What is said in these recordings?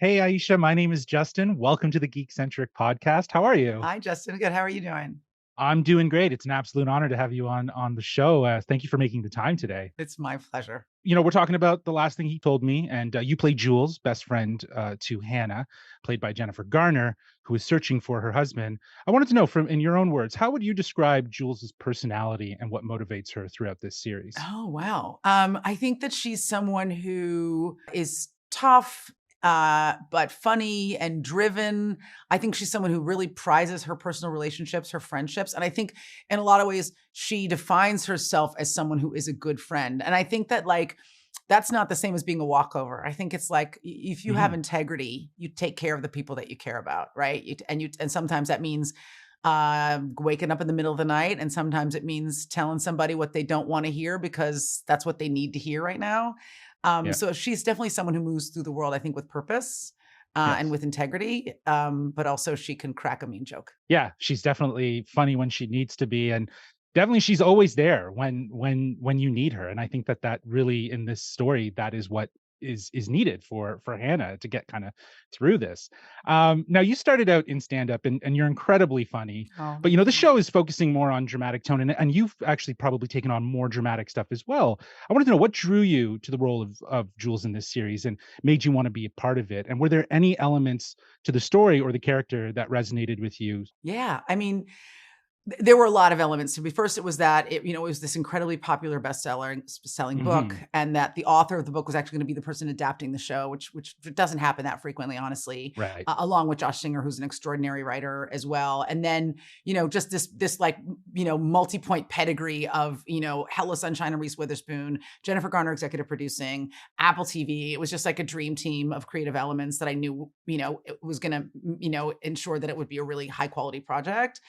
Hey, Aisha, my name is Justin. Welcome to the Geekcentric podcast. How are you? Hi, Justin. Good. How are you doing? I'm doing great. It's an absolute honor to have you on the show. Thank you for making the time today. It's my pleasure. We're talking about The Last Thing He Told Me, and you play Jules, best friend to Hannah, played by Jennifer Garner, who is searching for her husband. I wanted to know, from in your own words, how would you describe Jules's personality and what motivates her throughout this series? Oh, wow. I think that she's someone who is tough, but funny and driven. I think she's someone who really prizes her personal relationships, her friendships. And I think in a lot of ways, she defines herself as someone who is a good friend. And I think that that's not the same as being a walkover. I think it's like if you have Mhm. integrity, you take care of the people that you care about, right? And sometimes that means waking up in the middle of the night. And sometimes it means telling somebody what they don't want to hear because that's what they need to hear right now. Yeah. So she's definitely someone who moves through the world, I think, with purpose and Yes. with integrity. But also she can crack a mean joke. Yeah, she's definitely funny when she needs to be, and definitely she's always there when you need her. And I think that really, in this story, that is what is needed for Hannah to get kind of through this. Now, you started out in stand up, and you're incredibly funny, Oh, but thank the you. show is focusing more on dramatic tone, and you've actually probably taken on more dramatic stuff as well. I wanted to know what drew you to the role of Jules in this series and made you want to be a part of it, and were there any elements to the story or the character that resonated with you? Yeah. I mean, there were a lot of elements to me. First, it was that it was this incredibly popular selling book, Mhm. and that the author of the book was actually going to be the person adapting the show, which doesn't happen that frequently, honestly. Right. Along with Josh Singer, who's an extraordinary writer as well, and then just this multi-point pedigree of Hello Sunshine and Reese Witherspoon, Jennifer Garner executive producing, Apple TV. It was just like a dream team of creative elements that I knew it was going to ensure that it would be a really high quality project.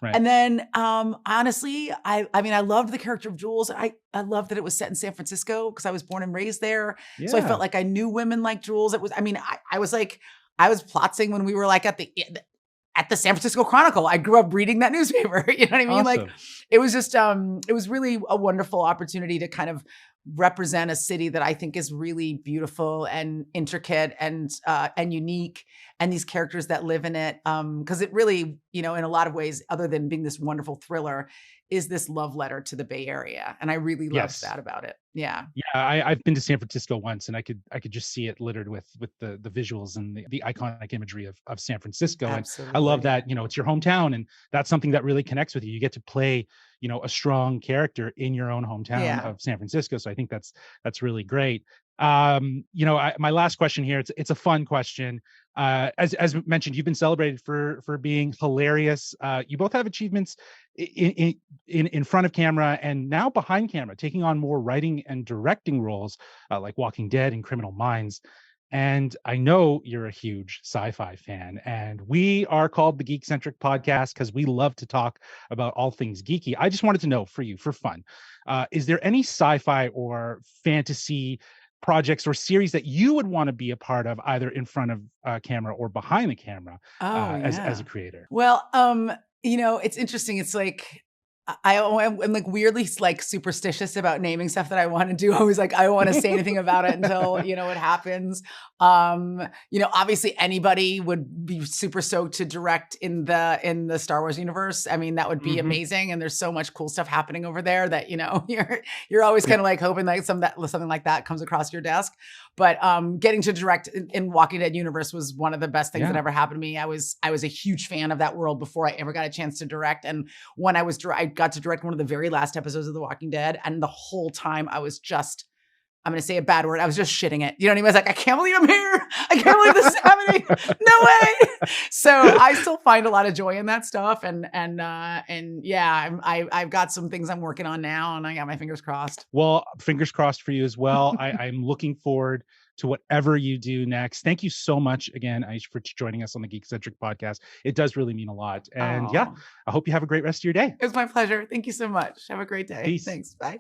Right. And then, honestly, I mean, I loved the character of Jules. I loved that it was set in San Francisco because I was born and raised there. So I felt Yeah. like I knew women like Jules. I was like, I was plotzing when we were like at the San Francisco Chronicle. I grew up reading that newspaper. You know what I mean? Like Awesome. it was just it was really a wonderful opportunity to kind of represent a city that I think is really beautiful and intricate and unique, and these characters that live in it. Because it really, in a lot of ways, other than being this wonderful thriller, is this love letter to the Bay Area. And I really loved Yes. that about it. Yeah. Yeah, I've been to San Francisco once, and I could just see it littered with the visuals and the iconic imagery of San Francisco. And I love Absolutely. that, it's your hometown, and that's something that really connects with you. You get to play, a strong character in your own hometown Yeah. of San Francisco. So I think that's really great. My last question here, it's a fun question. As mentioned, you've been celebrated for being hilarious. You both have achievements in, in front of camera and now behind camera, taking on more writing and directing roles, like Walking Dead and Criminal Minds. And I know you're a huge sci-fi fan, and we are called the Geekcentric Podcast because we love to talk about all things geeky. I just wanted to know, for you, for fun, is there any sci-fi or fantasy projects or series that you would want to be a part of, either in front of camera or behind the camera, Oh, as yeah. a creator? Well, it's interesting. It's like I'm like weirdly like superstitious about naming stuff that I want to do. I was like, I don't want to say anything about it until it happens. Obviously anybody would be super stoked to direct in the Star Wars universe. I mean, that would be Hmm. amazing. And there's so much cool stuff happening over there that you're always Yeah. kind of like hoping like something like that comes across your desk. But getting to direct in Walking Dead universe was one of the best things that Yeah. ever happened to me. I was a huge fan of that world before I ever got a chance to direct. And when I got to direct one of the very last episodes of The Walking Dead, and the whole time I was just, I'm going to say a bad word, I was just shitting it. You know what I mean? I was like, I can't believe I'm here. I can't believe this is happening. No way. So I still find a lot of joy in that stuff. And yeah, I've got some things I'm working on now, and I got my fingers crossed. Well, fingers crossed for you as well. I'm looking forward to whatever you do next. Thank you so much again, Aish, for joining us on the Geekcentric Podcast. It does really mean a lot. And yeah, Oh, I hope you have a great rest of your day. it was my pleasure. Thank you so much. Have a great day. Peace. Thanks. Bye.